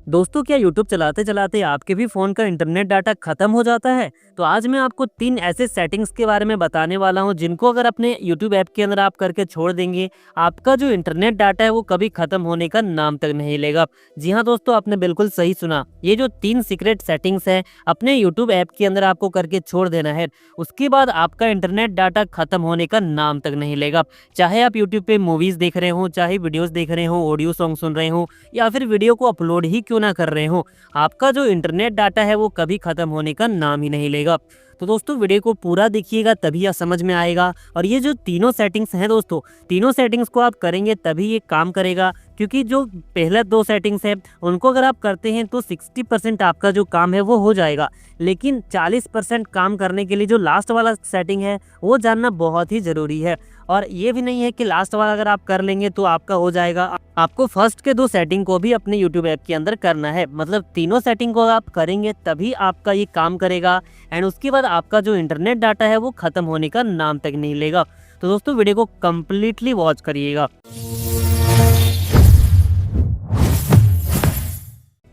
दोस्तों, क्या यूट्यूब चलाते चलाते आपके भी फ़ोन का इंटरनेट डाटा खत्म हो जाता है? तो आज मैं आपको 3 ऐसे सेटिंग्स के बारे में बताने वाला हूं जिनको अगर अपने यूट्यूब ऐप के अंदर आप करके छोड़ देंगे, आपका जो इंटरनेट डाटा है वो कभी खत्म होने का नाम तक नहीं लेगा। जी हाँ दोस्तों, आपने बिल्कुल सही सुना। ये जो 3 सीक्रेट सेटिंग्स है अपने यूट्यूब ऐप के अंदर आपको करके छोड़ देना है, उसके बाद आपका इंटरनेट डाटा खत्म होने का नाम तक नहीं लेगा। चाहे आप यूट्यूब पे मूवीज़ देख रहे हो, चाहे वीडियोज़ देख रहे हो, ऑडियो सॉन्ग सुन रहे हो या फिर वीडियो को अपलोड ही क्यों ना कर रहे हो, आपका जो इंटरनेट डाटा है वो कभी खत्म होने का नाम ही नहीं लेगा। तो दोस्तों, वीडियो को पूरा देखिएगा तभी यह समझ में आएगा। और ये जो तीनों सेटिंग्स हैं दोस्तों, तीनों सेटिंग्स को आप करेंगे तभी ये काम करेगा, क्योंकि जो पहला 2 सेटिंग्स है उनको अगर आप करते हैं तो 60% आपका जो काम है वो हो जाएगा, लेकिन 40% काम करने के लिए जो लास्ट वाला सेटिंग है वो जानना बहुत ही ज़रूरी है। और ये भी नहीं है कि लास्ट वाला अगर आप कर लेंगे तो आपका हो जाएगा, आपको फर्स्ट के 2 सेटिंग को भी अपने यूट्यूब ऐप के अंदर करना है। मतलब तीनों सेटिंग को आप करेंगे तभी आपका ये काम करेगा एंड उसके बाद आपका जो इंटरनेट डाटा है वो खत्म होने का नाम तक नहीं लेगा। तो दोस्तों, वीडियो को कम्प्लीटली वॉच करिएगा।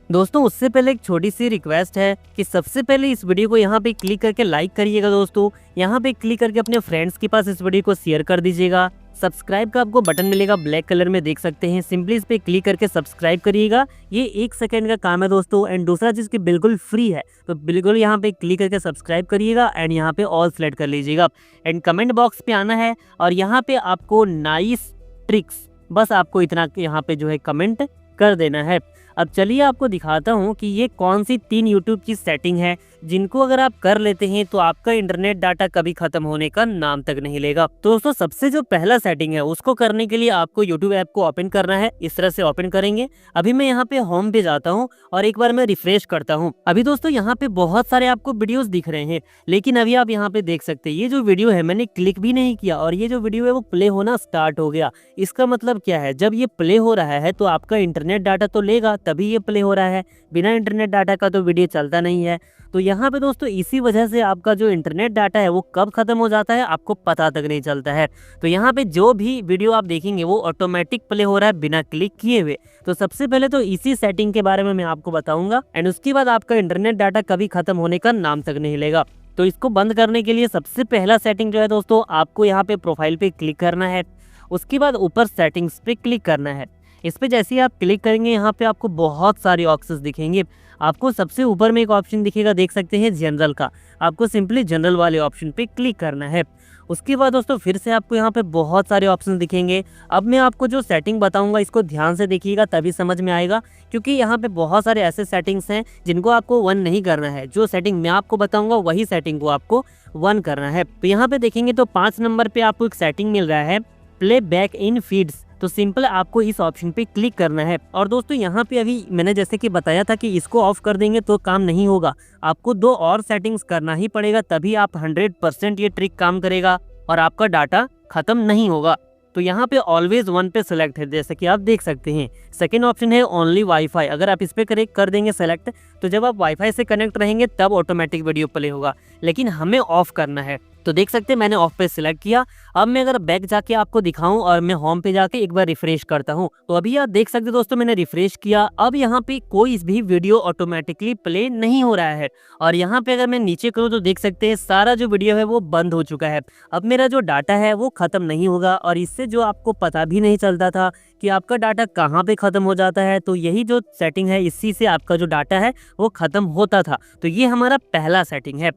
दोस्तों, उससे पहले एक छोटी सी रिक्वेस्ट है कि सबसे पहले इस वीडियो को यहाँ पे क्लिक करके लाइक करिएगा। दोस्तों, यहाँ पे क्लिक करके अपने फ्रेंड्स के पास इस वीडियो को शेयर कर दीजिएगा। सब्सक्राइब का आपको बटन मिलेगा, ब्लैक कलर में देख सकते हैं। सिंपली इस पे क्लिक करके सब्सक्राइब करिएगा। ये 1 सेकंड का काम है दोस्तों। एंड दूसरा चीज़ की बिल्कुल फ्री है, तो बिल्कुल यहाँ पे क्लिक करके सब्सक्राइब करिएगा एंड यहाँ पे ऑल सेलेक्ट कर लीजिएगा। एंड कमेंट बॉक्स पे आना है और यहाँ पे आपको नाइस ट्रिक्स, बस आपको इतना यहाँ पे जो है कमेंट कर देना है। अब चलिए आपको दिखाता हूँ कि ये कौन सी 3 यूट्यूब की सेटिंग है जिनको अगर आप कर लेते हैं तो आपका इंटरनेट डाटा कभी खत्म होने का नाम तक नहीं लेगा। तो दोस्तों, सबसे जो पहला सेटिंग है उसको करने के लिए आपको यूट्यूब ऐप को ओपन करना है। इस तरह से ओपन करेंगे। अभी मैं यहाँ पे होम पे जाता हूँ और एक बार मैं रिफ्रेश करता हूँ। अभी दोस्तों, यहाँ पे बहुत सारे आपको वीडियोस दिख रहे हैं, लेकिन अभी आप यहाँ पे देख सकते हैं ये जो वीडियो है मैंने क्लिक भी नहीं किया और ये जो वीडियो है वो प्ले होना स्टार्ट हो गया। इसका मतलब क्या है, जब ये प्ले हो रहा है तो आपका इंटरनेट डाटा तो लेगा तभी ये प्ले हो रहा है। बिना इंटरनेट डाटा का तो वीडियो चलता नहीं है। तो यहाँ पे दोस्तों, इसी वजह से आपका जो इंटरनेट डाटा है वो कब खत्म हो जाता है आपको पता तक नहीं चलता है। तो यहाँ पे जो भी वीडियो आप देखेंगे वो ऑटोमेटिक प्ले हो रहा है बिना क्लिक किए हुए। तो सबसे पहले तो इसी सेटिंग के बारे में मैं आपको बताऊंगा एंड उसके बाद आपका इंटरनेट डाटा कभी खत्म होने का नाम तक नहीं लेगा। तो इसको बंद करने के लिए सबसे पहला सेटिंग जो है दोस्तों, आपको यहाँ पे प्रोफाइल पे क्लिक करना है। उसके बाद ऊपर सेटिंग्स पे क्लिक करना है। इस पे जैसे ही आप क्लिक करेंगे यहाँ पे आपको बहुत सारे ऑप्शंस दिखेंगे। आपको सबसे ऊपर में एक ऑप्शन दिखेगा, देख सकते हैं जनरल का। आपको सिंपली जनरल वाले ऑप्शन पे क्लिक करना है। उसके बाद दोस्तों फिर से आपको यहाँ पे बहुत सारे ऑप्शन दिखेंगे। अब मैं आपको जो सेटिंग बताऊंगा इसको ध्यान से देखिएगा तभी समझ में आएगा, क्योंकि यहाँ पे बहुत सारे ऐसे सेटिंग्स हैं जिनको आपको वन नहीं करना है। जो सेटिंग मैं आपको बताऊंगा वही सेटिंग को आपको वन करना है। तो यहाँ पे देखेंगे तो 5 नंबर पे आपको एक सेटिंग मिल रहा है, प्ले बैक इन फीड्स। तो सिंपल आपको इस ऑप्शन पे क्लिक करना है। और दोस्तों, यहाँ पे अभी मैंने जैसे कि बताया था कि इसको ऑफ कर देंगे तो काम नहीं होगा, आपको 2 और सेटिंग्स करना ही पड़ेगा, तभी आप 100% ये ट्रिक काम करेगा और आपका डाटा खत्म नहीं होगा। तो यहाँ पे ऑलवेज वन पे सेलेक्ट है, जैसे कि आप देख सकते हैं। सेकेंड ऑप्शन है ओनली वाईफाई। अगर आप इस पे कर देंगे सेलेक्ट, तो जब आप वाईफाई से कनेक्ट रहेंगे तब ऑटोमेटिक वीडियो प्ले होगा, लेकिन हमें ऑफ करना है। तो देख सकते हैं मैंने ऑफ पे सिलेक्ट किया। अब मैं अगर बैक जाके आपको दिखाऊं और मैं होम पे जाके एक बार रिफ्रेश करता हूं, तो अभी आप देख सकते हैं दोस्तों मैंने रिफ्रेश किया। अब यहाँ पे कोई भी वीडियो ऑटोमेटिकली प्ले नहीं हो रहा है। और यहाँ पे अगर मैं नीचे करूँ तो देख सकते हैं सारा जो वीडियो है वो बंद हो चुका है। अब मेरा जो डाटा है वो खत्म नहीं होगा और इससे जो आपको पता भी नहीं चलता था कि आपका डाटा कहाँ पे खत्म हो जाता है, तो यही जो सेटिंग है इसी से आपका जो डाटा है वो खत्म होता था। तो ये हमारा पहला सेटिंग है।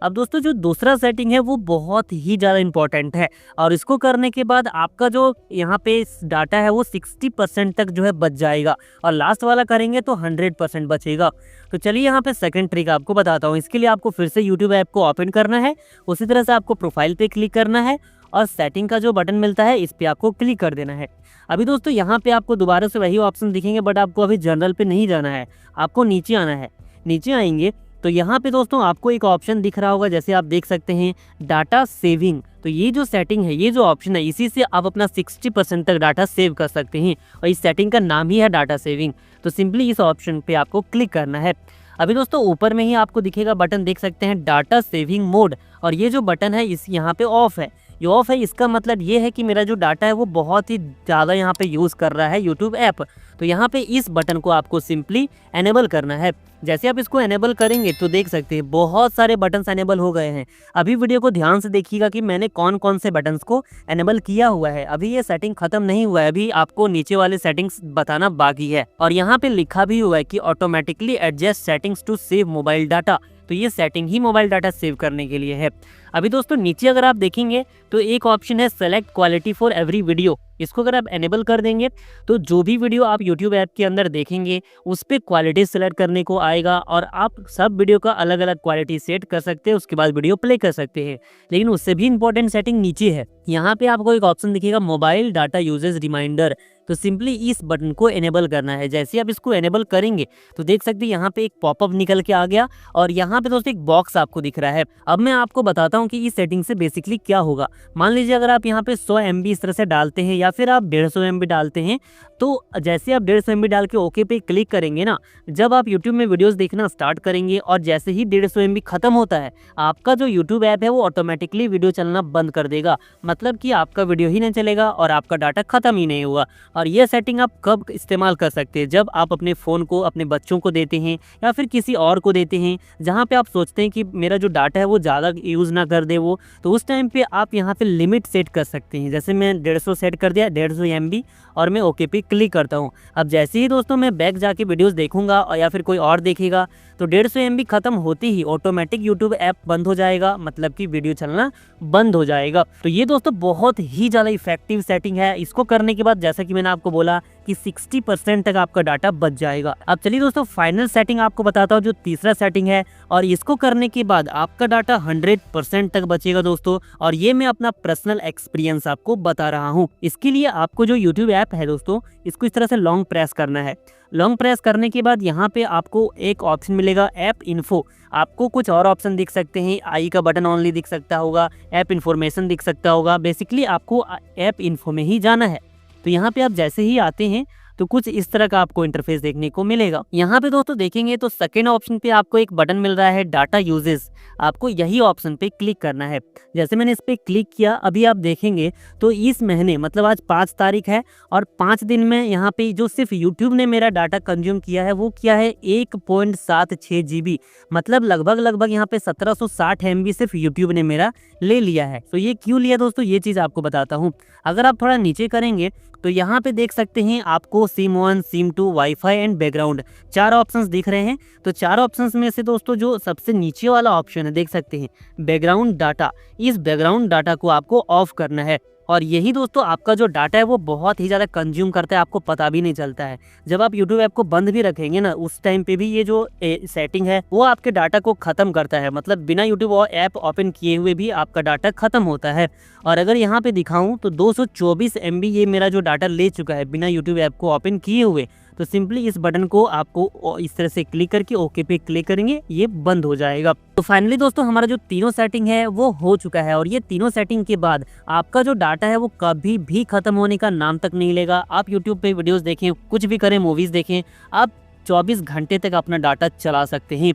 अब दोस्तों, जो दूसरा सेटिंग है वो बहुत ही ज़्यादा इंपॉर्टेंट है और इसको करने के बाद आपका जो यहाँ पे डाटा है वो 60% तक जो है बच जाएगा और लास्ट वाला करेंगे तो 100% बचेगा। तो चलिए यहाँ पे सेकंड ट्रिक आपको बताता हूँ। इसके लिए आपको फिर से यूट्यूब ऐप को ओपन करना है। उसी तरह से आपको प्रोफाइल पे क्लिक करना है और सेटिंग का जो बटन मिलता है इस पर आपको क्लिक कर देना है। अभी दोस्तों, यहाँ पे आपको दोबारा से वही ऑप्शन दिखेंगे, बट आपको अभी जनरल पे नहीं जाना है, आपको नीचे आना है। नीचे आएंगे तो यहाँ पे दोस्तों आपको एक ऑप्शन दिख रहा होगा, जैसे आप देख सकते हैं डाटा सेविंग। तो ये जो सेटिंग है, ये जो ऑप्शन है, इसी से आप अपना 60% तक डाटा सेव कर सकते हैं और इस सेटिंग का नाम ही है डाटा सेविंग। तो सिंपली इस ऑप्शन पे आपको क्लिक करना है। अभी दोस्तों ऊपर में ही आपको दिखेगा बटन, देख सकते हैं डाटा सेविंग मोड, और ये जो बटन है इस यहाँ पे ऑफ है। ये ऑफ है, इसका मतलब ये है कि मेरा जो डाटा है वो बहुत ही ज़्यादा यहाँ पे यूज़ कर रहा है यूट्यूब ऐप। तो यहाँ पे इस बटन को आपको सिंपली एनेबल करना है। जैसे आप इसको एनेबल करेंगे तो देख सकते हैं बहुत सारे बटन्स एनेबल हो गए हैं। अभी वीडियो को ध्यान से देखिएगा कि मैंने कौन कौन से बटन्स को एनेबल किया हुआ है। अभी ये सेटिंग खत्म नहीं हुआ है, अभी आपको नीचे वाले सेटिंग्स बताना बाकी है। और यहाँ पे लिखा भी हुआ है कि automatically adjust settings to save mobile data. तो ये सेटिंग ही मोबाइल डाटा सेव करने के लिए है। अभी दोस्तों नीचे अगर आप देखेंगे तो एक ऑप्शन है select quality for every video. इसको अगर आप एनेबल कर देंगे तो जो भी वीडियो आप यूट्यूब ऐप के अंदर देखेंगे उस पर क्वालिटी सेलेक्ट करने को आएगा और आप सब वीडियो का अलग अलग क्वालिटी सेट कर सकते हैं, उसके बाद वीडियो प्ले कर सकते हैं। लेकिन उससे भी इंपॉर्टेंट सेटिंग नीचे है। यहाँ पे आपको एक ऑप्शन दिखेगा मोबाइल डाटा यूजेज रिमाइंडर। तो सिंपली इस बटन को एनेबल करना है। जैसे आप इसको एनेबल करेंगे तो देख सकते हैं यहाँ पे एक पॉपअप निकल के आ गया और यहाँ पे दोस्तों एक बॉक्स आपको दिख रहा है। अब मैं आपको बताता हूँ कि इस सेटिंग से बेसिकली क्या होगा। मान लीजिए अगर आप यहाँ पे 100 MB इस तरह से डालते हैं या फिर आप 150 MB डालते हैं, तो जैसे आप 150 MB डाल के ओके पे क्लिक करेंगे ना, जब आप यूट्यूब में वीडियोस देखना स्टार्ट करेंगे और जैसे ही 150 MB खत्म होता है आपका जो यूट्यूब ऐप है वो ऑटोमेटिकली वीडियो चलना बंद कर देगा। मतलब कि आपका वीडियो ही नहीं चलेगा और आपका डाटा खत्म ही नहीं हुआ। और ये सेटिंग आप कब इस्तेमाल कर सकते हैं? जब आप अपने फ़ोन को अपने बच्चों को देते हैं या फिर किसी और को देते हैं जहाँ पे आप सोचते हैं कि मेरा जो डाटा है वो ज़्यादा यूज़ ना कर दे वो, तो उस टाइम पे आप यहाँ पे लिमिट सेट कर सकते हैं। जैसे मैं 150 सेट कर दिया, 150 MB, और मैं ओके पे क्लिक करता हूँ। अब जैसे ही दोस्तों मैं बैक जाके वीडियोस देखूंगा और या फिर कोई और देखेगा तो 150 MB खत्म होते ही ऑटोमेटिक यूट्यूब ऐप बंद हो जाएगा, मतलब कि वीडियो चलना बंद हो जाएगा। तो ये दोस्तों बहुत ही ज़्यादा इफेक्टिव सेटिंग है। इसको करने के बाद जैसा कि मैंने आपको बोला कि 60% तक आपका डाटा बच जाएगा। अब चलिए दोस्तों फाइनल सेटिंग आपको बताता हूँ जो तीसरा सेटिंग है, और इसको करने के बाद आपका डाटा 100% तक बचेगा दोस्तों। और ये मैं अपना पर्सनल एक्सपीरियंस आपको बता रहा हूँ। इसके लिए आपको जो यूट्यूब ऐप है दोस्तों, इसको इस तरह से लॉन्ग प्रेस करना है। लॉन्ग प्रेस करने के बाद यहाँ पे आपको एक ऑप्शन मिलेगा ऐप इन्फो। आपको कुछ और ऑप्शन दिख सकते हैं, आई का बटन ऑनली दिख सकता होगा, ऐप इन्फॉर्मेशन दिख सकता होगा। बेसिकली आपको ऐप इन्फो में ही जाना है। तो यहाँ पे आप जैसे ही आते हैं तो कुछ इस तरह का आपको इंटरफेस देखने को मिलेगा। यहाँ पे दोस्तों देखेंगे तो सेकेंड ऑप्शन पे आपको एक बटन मिल रहा है डाटा यूजेस। आपको यही ऑप्शन पे क्लिक करना है। जैसे मैंने इस पे क्लिक किया, अभी आप देखेंगे तो इस महीने मतलब आज 5 तारीख है और 5 दिन में यहाँ पे जो सिर्फ यूट्यूब ने मेरा डाटा कंज्यूम किया है वो क्या है 1.76 GB। मतलब लगभग यहाँ पे 1760 MB सिर्फ यूट्यूब ने मेरा ले लिया है। तो ये क्यों लिया दोस्तों, ये चीज़ आपको बताता हूँ। अगर आप थोड़ा नीचे करेंगे तो यहाँ पे देख सकते हैं आपको SIM 1, SIM 2, wifi and background 4 options दिख रहे हैं। तो 4 ऑप्शंस में से दोस्तों जो सबसे नीचे वाला ऑप्शन है देख सकते हैं बैकग्राउंड डाटा, इस बैकग्राउंड डाटा को आपको ऑफ करना है। और यही दोस्तों आपका जो डाटा है वो बहुत ही ज़्यादा कंज्यूम करता है, आपको पता भी नहीं चलता है। जब आप यूट्यूब ऐप को बंद भी रखेंगे ना उस टाइम पे भी ये जो सेटिंग है वो आपके डाटा को ख़त्म करता है। मतलब बिना यूट्यूब ऐप ओपन किए हुए भी आपका डाटा ख़त्म होता है। और अगर यहाँ पे दिखाऊं तो 224 MB ये मेरा जो डाटा ले चुका है बिना यूट्यूब ऐप को ओपन किए हुए। तो सिंपली इस बटन को आपको इस तरह से क्लिक करके ओके पे क्लिक करेंगे, ये बंद हो जाएगा। तो फाइनली दोस्तों हमारा जो तीनों सेटिंग है वो हो चुका है। और ये तीनों सेटिंग के बाद आपका जो डाटा है वो कभी भी खत्म होने का नाम तक नहीं लेगा। आप यूट्यूब पे वीडियोस देखें, कुछ भी करें, मूवीज देखें, आप 24 घंटे तक अपना डाटा चला सकते हैं।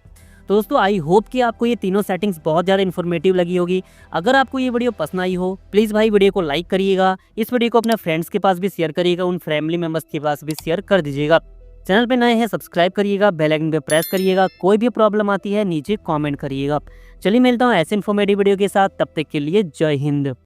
तो दोस्तों आई होप कि आपको ये तीनों सेटिंग्स बहुत ज़्यादा इन्फॉर्मेटिव लगी होगी। अगर आपको ये वीडियो पसंद आई हो प्लीज़ भाई वीडियो को लाइक करिएगा, इस वीडियो को अपने फ्रेंड्स के पास भी शेयर करिएगा, उन फैमिली मेम्बर्स के पास भी शेयर कर दीजिएगा। चैनल पे नए हैं सब्सक्राइब करिएगा, बेल आइकन पे प्रेस करिएगा। कोई भी प्रॉब्लम आती है नीचे कमेंट करिएगा। चलिए मिलता हूँ ऐसे इन्फॉर्मेटिव वीडियो के साथ, तब तक के लिए जय हिंद।